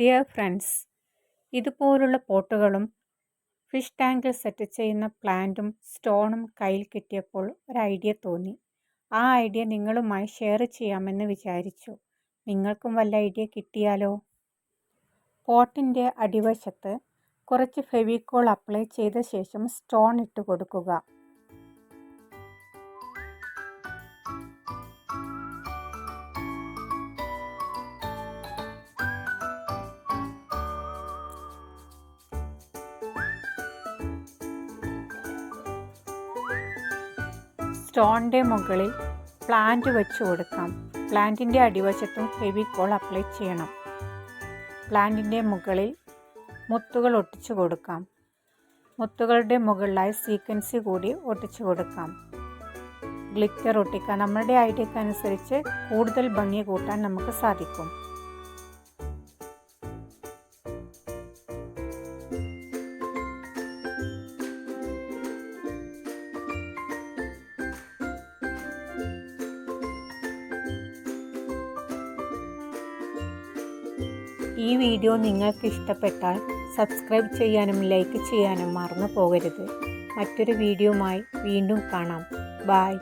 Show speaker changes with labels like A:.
A: Dear friends, ഇതുപോലുള്ള പോട്ടുകളും fish ടാങ്കിൽ set ചെയ്യുന്ന പ്ലാന്റും സ്റ്റോണും കയ്യിൽ കിട്ടിയപ്പോൾ ഒരു ഐഡിയ തോന്നി. ആ ഐഡിയ നിങ്ങളുമായി ഷെയർ ചെയ്യാമെന്ന് വിചാരിച്ചു. നിങ്ങൾക്കും വല്ല ഐഡിയ കിട്ടിയാലോ? പോട്ടിൻ്റെ അടിവശത്ത് കുറച്ച് ഫെവിക്കോൾ അപ്ലൈ ചെയ്ത ശേഷം സ്റ്റോൺ ഇട്ട് കൊടുക്കുക. സ്റ്റോണിൻ്റെ മുകളിൽ പ്ലാന്റ് വെച്ച് കൊടുക്കാം. പ്ലാന്റിൻ്റെ അടിവശത്തും ഫെവിക്കോൾ അപ്ലൈ ചെയ്യണം. പ്ലാന്റിൻ്റെ മുകളിൽ മുത്തുകൾ ഒട്ടിച്ചു കൊടുക്കാം. മുത്തുകളുടെ മുകളിലായി സീക്വൻസി കൂടി ഒട്ടിച്ചു കൊടുക്കാം. ഗ്ലിറ്റർ ഒട്ടിക്കാം. നമ്മുടെ ഐഡിയക്കനുസരിച്ച് കൂടുതൽ ഭംഗി കൂട്ടാൻ നമുക്ക് സാധിക്കും. ഈ വീഡിയോ നിങ്ങൾക്ക് ഇഷ്ടപ്പെട്ടാൽ സബ്സ്ക്രൈബ് ചെയ്യാനും ലൈക്ക് ചെയ്യാനും മറന്നു പോകരുത്. മറ്റൊരു വീഡിയോയുമായി വീണ്ടും കാണാം. ബൈ.